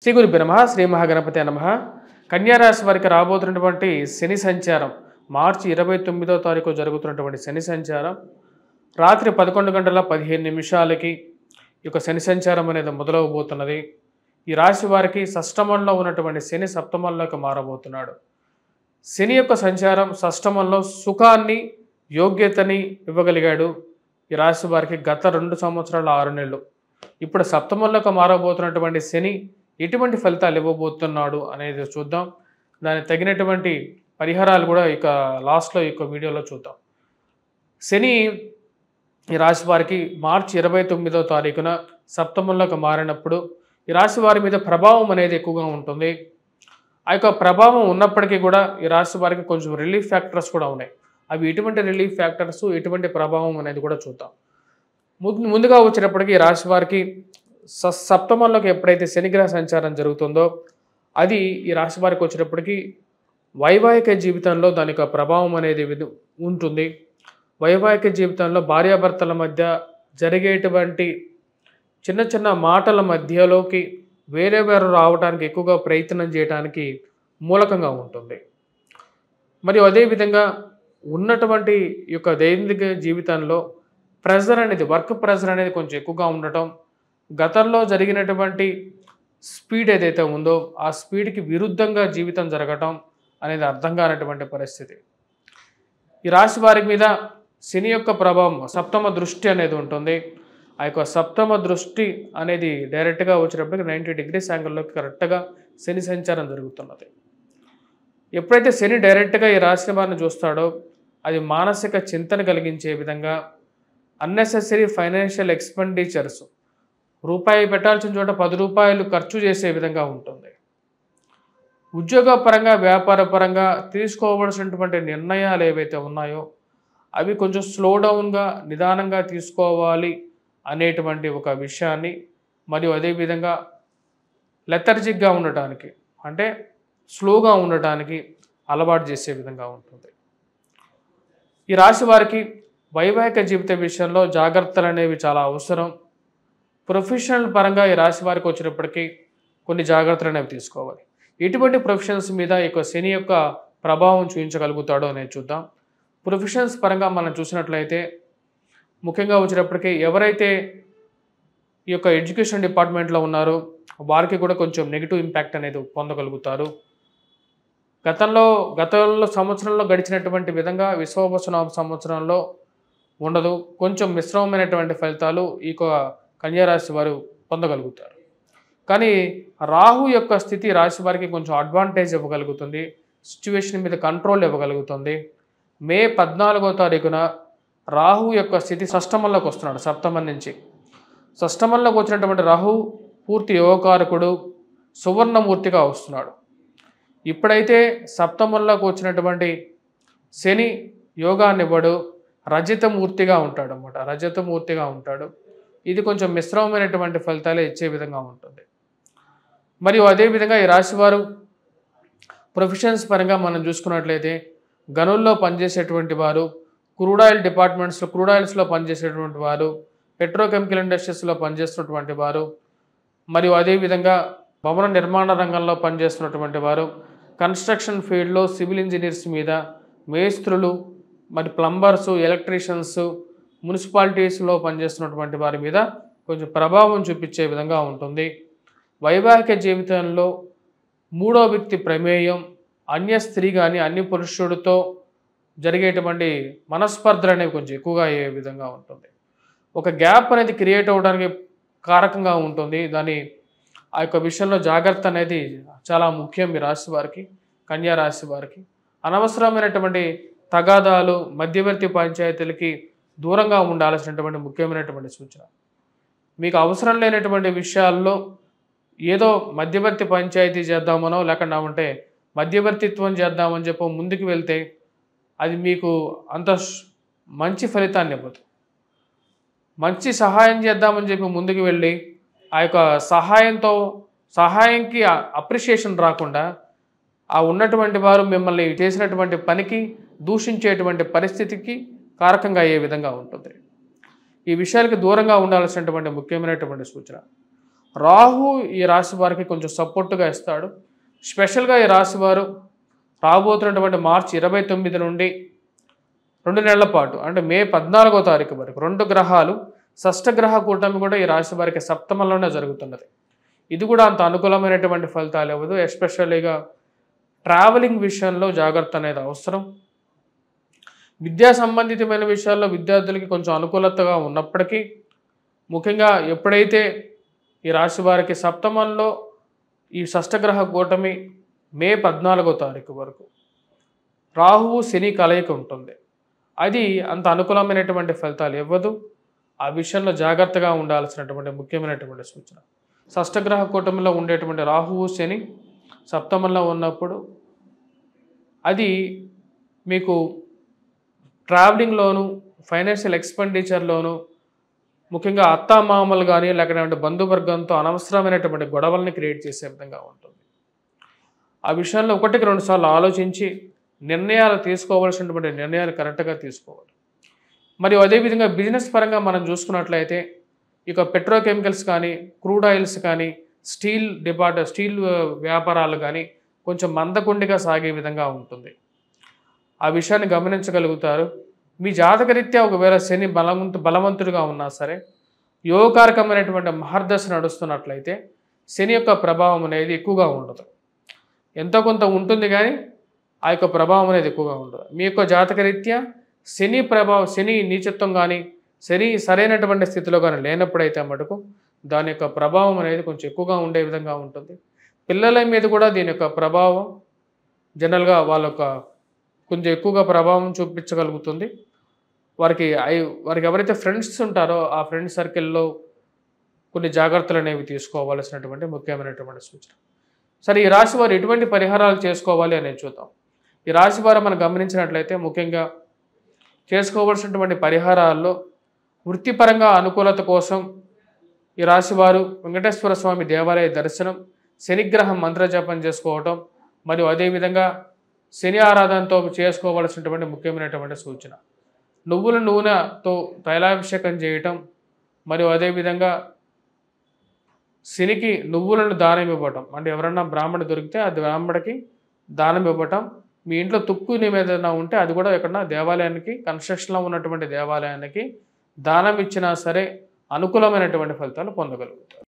శ్రీ గురుభ్యో నమః శ్రీ మహాగణపతే నమః. కన్యారాశి వారికి రాబోతున్నటువంటి శని సంచారం మార్చి 29వ తారీఖు జరుగుతున్నటువంటి శని సంచారం రాత్రి 11 గంటల 15 నిమిషాలకి ఈ యొక్క శని సంచారం అనేది మొదలవబోతున్నది. ఈ రాశి వారికి షష్టమంలో ఉన్నటువంటి శని సప్తమంలోకి మారబోతున్నాడు. శని యొక్క సంచారం షష్టమంలో సుఖాన్ని యోగ్యతని ఇవ్వగలిగాడు ఈ రాశి వారికి గత 2 సంవత్సరాల 6 నెలలు. ఇప్పుడు సప్తమంలోకి మారబోతున్నటువంటి శని ఎటువంటి ఫలితాలు ఇవ్వబోతున్నాడు అనేది చూద్దాం. దానికి తగినటువంటి పరిహారాలు కూడా ఇక లాస్ట్లో ఈ వీడియోలో చూద్దాం. శని ఈ రాశి వారికి మార్చి 29వ తారీఖున సప్తమంలోకి మారినప్పుడు ఈ రాశి వారి మీద ప్రభావం అనేది ఎక్కువగా ఉంటుంది. ఆ యొక్క ప్రభావం ఉన్నప్పటికీ కూడా ఈ రాశి వారికి కొంచెం రిలీఫ్ ఫ్యాక్టర్స్ కూడా ఉన్నాయి. అవి ఎటువంటి రిలీఫ్ ఫ్యాక్టర్స్, ఎటువంటి ప్రభావం అనేది కూడా చూద్దాం. ముందుగా వచ్చేటప్పటికి ఈ రాశి వారికి సప్తమంలోకి ఎప్పుడైతే శనిగ్రహ సంచారం జరుగుతుందో అది ఈ రాశి వారికి వచ్చేటప్పటికి వైవాహిక జీవితంలో దాని యొక్క ప్రభావం అనేది ఉంటుంది. వైవాహిక జీవితంలో భార్యాభర్తల మధ్య జరిగేటువంటి చిన్న చిన్న మాటల మధ్యలోకి వేరే రావడానికి ఎక్కువగా ప్రయత్నం చేయడానికి మూలకంగా ఉంటుంది. మరియు అదేవిధంగా ఉన్నటువంటి ఈ యొక్క దైనందిక జీవితంలో ప్రెజర్ అనేది, వర్క్ ప్రెజర్ అనేది కొంచెం ఎక్కువగా ఉండటం, గతంలో జరిగినటువంటి స్పీడ్ ఏదైతే ఉందో ఆ స్పీడ్కి విరుద్ధంగా జీవితం జరగటం అనేది అర్థం కానటువంటి పరిస్థితి. ఈ రాశి వారి మీద శని యొక్క ప్రభావం సప్తమ దృష్టి అనేది ఉంటుంది. ఆ యొక్క సప్తమ దృష్టి అనేది డైరెక్ట్గా వచ్చేటప్పటికి 90 డిగ్రీస్ యాంగిల్లోకి కరెక్ట్గా శని సంచారం జరుగుతున్నది. ఎప్పుడైతే శని డైరెక్ట్గా ఈ రాశి వారిని చూస్తాడో అది మానసిక చింతన కలిగించే విధంగా అన్నెసెసరీ ఫైనాన్షియల్ ఎక్స్పెండిచర్స్, రూపాయి పెట్టాల్సిన చోట 10 రూపాయలు ఖర్చు చేసే విధంగా ఉంటుంది. ఉద్యోగపరంగా, వ్యాపారపరంగా తీసుకోవలసినటువంటి నిర్ణయాలు ఏవైతే ఉన్నాయో అవి కొంచెం స్లో డౌన్గా, నిదానంగా తీసుకోవాలి అనేటువంటి ఒక విషయాన్ని, మరియు అదేవిధంగా లెథర్జిక్గా ఉండటానికి, అంటే స్లోగా ఉండటానికి అలవాటు చేసే విధంగా ఉంటుంది. ఈ రాశి వారికి వైవాహిక జీవిత విషయంలో జాగ్రత్తలు అనేవి చాలా అవసరం. ప్రొఫెషనల్ పరంగా ఈ రాశి వారికి వచ్చినప్పటికీ కొన్ని జాగ్రత్తలు అనేవి తీసుకోవాలి. ఎటువంటి ప్రొఫెషన్స్ మీద ఈ యొక్క శని యొక్క ప్రభావం చూపించగలుగుతాడో అనేది చూద్దాం. ప్రొఫెషన్స్ పరంగా మనం చూసినట్లయితే ముఖ్యంగా వచ్చేటప్పటికీ ఎవరైతే ఈ యొక్క ఎడ్యుకేషన్ డిపార్ట్మెంట్లో ఉన్నారో వారికి కూడా కొంచెం నెగిటివ్ ఇంపాక్ట్ అనేది పొందగలుగుతారు. గతంలో సంవత్సరంలో గడిచినటువంటి విధంగా విశ్వవసనామ సంవత్సరంలో ఉండదు. కొంచెం మిశ్రమమైనటువంటి ఫలితాలు ఈ కన్యారాశి వారు పొందగలుగుతారు. కానీ రాహు యొక్క స్థితి రాశి వారికి కొంచెం అడ్వాంటేజ్ ఇవ్వగలుగుతుంది, సిచ్యువేషన్ మీద కంట్రోల్ ఇవ్వగలుగుతుంది. మే 14వ తారీఖున రాహు యొక్క స్థితి షష్టమంలోకి వస్తున్నాడు. సప్తమం నుంచి షష్టమంలోకి వచ్చినటువంటి రాహు పూర్తి యోగకారకుడు, సువర్ణమూర్తిగా వస్తున్నాడు. ఇప్పుడైతే సప్తమంలోకి వచ్చినటువంటి శని యోగాన్ని ఇవ్వడు, రజతమూర్తిగా ఉంటాడు అన్నమాట. రజతమూర్తిగా ఉంటాడు. ఇది కొంచెం మిశ్రమమైనటువంటి ఫలితాలే ఇచ్చే విధంగా ఉంటుంది. మరియు అదేవిధంగా ఈ రాశివారు ప్రొఫెషన్స్ పరంగా మనం చూసుకున్నట్లయితే గనుల్లో పనిచేసేటువంటి వారు, క్రూడ్ ఆయిల్స్లో పనిచేసేటువంటి వారు, పెట్రోకెమికల్ ఇండస్ట్రీస్లో పనిచేస్తున్నటువంటి వారు, మరియు అదేవిధంగా భవన నిర్మాణ రంగంలో పనిచేస్తున్నటువంటి వారు, కన్స్ట్రక్షన్ ఫీల్డ్లో సివిల్ ఇంజనీర్స్ మీద, మేస్త్రులు, మరి ప్లంబర్సు, ఎలక్ట్రీషియన్స్, మున్సిపాలిటీస్లో పనిచేస్తున్నటువంటి వారి మీద కొంచెం ప్రభావం చూపించే విధంగా ఉంటుంది. వైవాహిక జీవితంలో 3వ వ్యక్తి ప్రమేయం, అన్య స్త్రీ కానీ అన్య పురుషుడితో జరిగేటువంటి మనస్పర్ధలు అనేవి కొంచెం ఎక్కువగా అయ్యే విధంగా ఉంటుంది. ఒక గ్యాప్ అనేది క్రియేట్ అవ్వడానికి కారకంగా ఉంటుంది. ఆ యొక్క విషయంలో జాగ్రత్త అనేది చాలా ముఖ్యం. ఈ రాశి వారికి, కన్యా రాశి వారికి అనవసరమైనటువంటి తగాదాలు, మధ్యవర్తి పంచాయతీలకి దూరంగా ఉండాల్సినటువంటి ముఖ్యమైనటువంటి సూచన. మీకు అవసరం లేనటువంటి విషయాల్లో ఏదో మధ్యవర్తి పంచాయతీ చేద్దామనో లేకుండా ఉంటే మధ్యవర్తిత్వం చేద్దామని చెప్పి ముందుకు వెళ్తే అది మీకు అంత మంచి ఫలితాన్ని ఇవ్వదు. మంచి సహాయం చేద్దామని చెప్పి ముందుకు వెళ్ళి ఆ యొక్క సహాయంకి అప్రిషియేషన్ రాకుండా ఆ ఉన్నటువంటి వారు మిమ్మల్ని చేసినటువంటి పనికి దూషించేటువంటి పరిస్థితికి కారకంగా అయ్యే విధంగా ఉంటుంది. ఈ విషయాలకి దూరంగా ఉండాల్సినటువంటి ముఖ్యమైనటువంటి సూచన. రాహు ఈ రాశి వారికి కొంచెం సపోర్టుగా ఇస్తాడు. స్పెషల్గా ఈ రాశి వారు రాబోతున్నటువంటి మార్చి 29 నుండి 2 నెలల పాటు అంటే మే 14వ తారీఖు వరకు 2 గ్రహాలు షష్టగ్రహ కూటమి కూడా ఈ రాశి వారికి సప్తమంలోనే జరుగుతున్నది. ఇది కూడా అంత అనుకూలమైనటువంటి ఫలితాలు ఇవ్వదు. ఎస్పెషల్లీగా ట్రావెలింగ్ విషయంలో జాగ్రత్త అనేది అవసరం. విద్యా సంబంధితమైన విషయాల్లో విద్యార్థులకి కొంచెం అనుకూలతగా ఉన్నప్పటికీ ముఖ్యంగా ఎప్పుడైతే ఈ రాశి వారికి సప్తమంలో ఈ షష్టగ్రహ కూటమి మే 14వ తారీఖు వరకు రాహువు శని కలయిక ఉంటుంది. అది అంత అనుకూలమైనటువంటి ఫలితాలు ఇవ్వదు. ఆ విషయంలో జాగ్రత్తగా ఉండాల్సినటువంటి ముఖ్యమైనటువంటి సూచన. షష్టగ్రహ కూటమిలో ఉండేటువంటి రాహువు శని సప్తమంలో ఉన్నప్పుడు అది మీకు ట్రావెలింగ్లోను ఫైనాన్షియల్ ఎక్స్పెండిచర్లోను ముఖ్యంగా అత్తామామలు కానీ లేకపోతే బంధువర్గంతో అనవసరమైనటువంటి గొడవల్ని క్రియేట్ చేసే విధంగా ఉంటుంది. ఆ విషయంలో 1-2 సార్లు ఆలోచించి నిర్ణయాలు తీసుకోవాల్సినటువంటి నిర్ణయాలు కరెక్ట్గా తీసుకోవాలి. మరియు అదేవిధంగా బిజినెస్ పరంగా మనం చూసుకున్నట్లయితే ఇక పెట్రోకెమికల్స్ కానీ క్రూడ్ ఆయిల్స్ కానీ స్టీల్ వ్యాపారాలు కానీ కొంచెం మందకొండిగా సాగే విధంగా ఉంటుంది. ఆ విషయాన్ని గమనించగలుగుతారు. మీ జాతకరీత్యా ఒకవేళ శని బలవంతుడిగా ఉన్నా సరే యోగకారకమైనటువంటి మహర్దశ నడుస్తున్నట్లయితే శని యొక్క ప్రభావం అనేది ఎక్కువగా ఉండదు. ఎంతో కొంత ఉంటుంది కానీ ఆ యొక్క ప్రభావం అనేది ఎక్కువగా ఉండదు. మీ యొక్క జాతకరీత్యా శని నీచత్వం కానీ శని సరైనటువంటి స్థితిలో కానీ లేనప్పుడైతే మటుకు దాని యొక్క ప్రభావం అనేది కొంచెం ఎక్కువగా ఉండే విధంగా ఉంటుంది. పిల్లల మీద కూడా దీని యొక్క ప్రభావం జనరల్గా వాళ్ళ యొక్క కొంచెం ఎక్కువగా ప్రభావం చూపించగలుగుతుంది. వారికి ఎవరైతే ఫ్రెండ్స్ ఉంటారో ఆ ఫ్రెండ్ సర్కిల్లో కొన్ని జాగ్రత్తలు అనేవి తీసుకోవాల్సినటువంటి ముఖ్యమైనటువంటి సూచన. సరే, ఈ రాశి వారు ఎటువంటి పరిహారాలు చేసుకోవాలి అనేది చూద్దాం. ఈ రాశి వారు మనం గమనించినట్లయితే ముఖ్యంగా చేసుకోవాల్సినటువంటి పరిహారాల్లో వృత్తిపరంగా అనుకూలత కోసం ఈ రాశివారు వెంకటేశ్వర స్వామి దేవాలయ దర్శనం, శనిగ్రహం మంత్రజపం చేసుకోవటం మరియు అదేవిధంగా శని ఆరాధనతో చేసుకోవాల్సినటువంటి ముఖ్యమైనటువంటి సూచన. నువ్వుల నూనెతో తైలాభిషేకం చేయటం మరియు అదేవిధంగా శనికి నువ్వులను దానం ఇవ్వటం, అంటే ఎవరన్నా బ్రాహ్మణ దొరికితే అది బ్రాహ్మణకి దానం ఇవ్వటం. మీ ఇంట్లో తుక్కు ఏదైనా ఉంటే అది కూడా ఎక్కడన్నా దేవాలయానికి కన్స్ట్రక్షన్లో ఉన్నటువంటి దేవాలయానికి దానం ఇచ్చినా సరే అనుకూలమైనటువంటి ఫలితాలు పొందగలుగుతారు.